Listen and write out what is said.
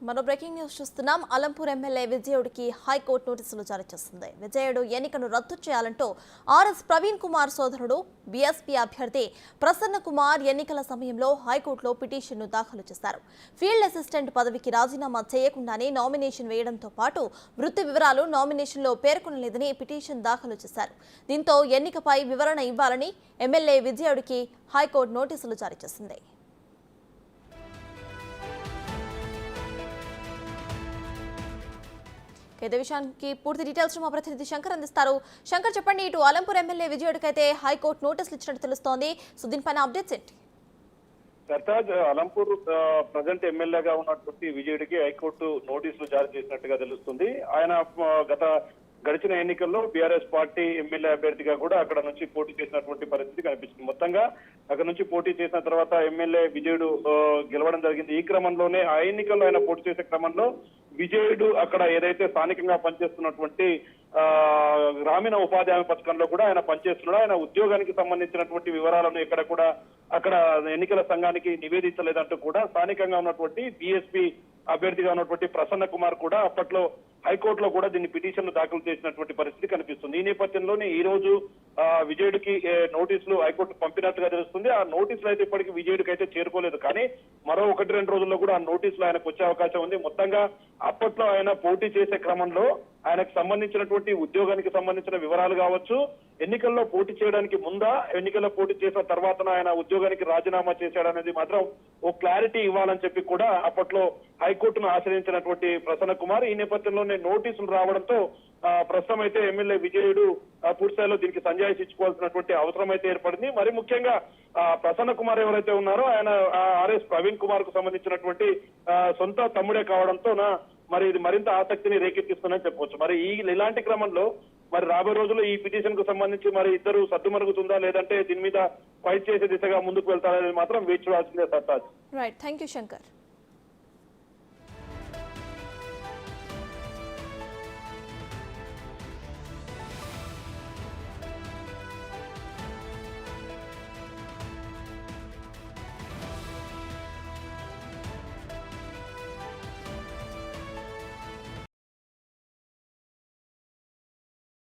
మరో breaking news చూస్తున్నాం. Alampur MLA విజయుడికి high court నోటీసులు జారీ చేసింది. విజయుడు ఎన్నికను రద్దు చేయాలంటూ ఆర్ఎస్ ప్రవీణ్ కుమార్ సోదరుడు బీఎస్పీ అభ్యర్థి ప్రసన్న కుమార్ ఎన్నికల సమయంలో హైకోర్టులో పిటిషన్ను దాఖలు చేశారు. ఫీల్డ్ అసిస్టెంట్ పదవికి రాజీనామా చేయకుండానే నామినేషన్ వేయడంతో పాటు వృత్తి వివరాలు నామినేషన్లో పేర్కొనలేదని పిటిషన్ దాఖలు చేశారు. దీంతో ఎన్నికపై వివరణ ఇవ్వాలని ఎమ్మెల్యే విజయుడికి హైకోర్టు నోటీసులు జారీ చేసింది. ఇదే విషయానికి పూర్తి డీటెయిల్స్ మా ప్రతినిధి శంకర్ అందిస్తారు. శంకర్, చెప్పండి, ఇటు అలంపూర్ ఎమ్మెల్యే విజయుడికైతే హైకోర్టు నోటీసులు ఇచ్చినట్టు తెలుస్తోంది. సో దీనిపైన అప్డేట్స్ ఏంటి? సర్తాజ్, అలంపూర్ ప్రజెంట్ ఎమ్మెల్యేగా ఉన్నటువంటి విజయుడికి హైకోర్టు నోటీసులు జారీ చేసినట్టుగా తెలుస్తుంది. ఆయన గడిచిన ఎన్నికల్లో బీఆర్ఎస్ పార్టీ ఎమ్మెల్యే అభ్యర్థిగా కూడా అక్కడ నుంచి పోటీ చేసినటువంటి పరిస్థితి కనిపిస్తుంది. మొత్తంగా అక్కడ నుంచి పోటీ చేసిన తర్వాత ఎమ్మెల్యే విజయుడు గెలవడం జరిగింది. ఈ క్రమంలోనే ఆ ఎన్నికల్లో ఆయన పోటీ చేసే క్రమంలో విజయుడు అక్కడ ఏదైతే స్థానికంగా పనిచేస్తున్నటువంటి గ్రామీణ ఉపాధి హామీ పథకంలో కూడా ఆయన పనిచేస్తున్నాడు. ఆయన ఉద్యోగానికి సంబంధించినటువంటి వివరాలను ఎక్కడ కూడా అక్కడ ఎన్నికల సంఘానికి నివేదించలేదంటూ కూడా స్థానికంగా ఉన్నటువంటి బీఎస్పీ అభ్యర్థిగా ఉన్నటువంటి ప్రసన్న కుమార్ కూడా అప్పట్లో హైకోర్టులో కూడా దీన్ని పిటిషన్ దాఖలు చేసినటువంటి పరిస్థితి కనిపిస్తుంది. ఈ నేపథ్యంలోనే ఈ రోజు విజయుడికి నోటీసులు హైకోర్టు పంపినట్టుగా తెలుస్తుంది. ఆ నోటీసులు అయితే ఇప్పటికీ విజయుడికి అయితే చేరుకోలేదు, కానీ మరో 1-2 రోజుల్లో కూడా ఆ నోటీసులు ఆయనకు వచ్చే అవకాశం ఉంది. మొత్తంగా అప్పట్లో ఆయన పోటీ చేసే క్రమంలో ఆయనకు సంబంధించినటువంటి ఉద్యోగానికి సంబంధించిన వివరాలు కావచ్చు, ఎన్నికల్లో పోటీ చేయడానికి ముందా ఎన్నికల్లో పోటీ చేసిన తర్వాత ఆయన ఉద్యోగానికి రాజీనామా చేశాడనేది మాత్రం ఓ క్లారిటీ ఇవ్వాలని చెప్పి కూడా అప్పట్లో హైకోర్టును ఆశ్రయించినటువంటి ప్రసన్న కుమార్ ఈ నేపథ్యంలోనే నోటీసులు రావడంతో ప్రస్తుతం అయితే ఎమ్మెల్యే విజయుడు పూర్తిస్థాయిలో దీనికి సంజాయిషి ఇచ్చుకోవాల్సినటువంటి అవసరం అయితే ఏర్పడింది. మరి ముఖ్యంగా ప్రసన్న కుమార్ ఎవరైతే ఉన్నారో ఆయన ఆర్ఎస్ ప్రవీణ్ కుమార్ కు సంబంధించినటువంటి సొంత తమ్ముడే కావడంతో మరి ఇది మరింత ఆసక్తిని రేకెత్తిస్తుందని చెప్పవచ్చు. మరి ఇలాంటి క్రమంలో మరి రాబోయే రోజుల్లో ఈ పిటిషన్ కు సంబంధించి మరి ఇద్దరు సద్దుమరుగుతుందా లేదంటే దీని మీద ఫైట్ చేసే దిశగా ముందుకు వెళ్తారనేది మాత్రం వేచి చూడాల్సిందే. సత్తాజ్. Right, thank you Shankar.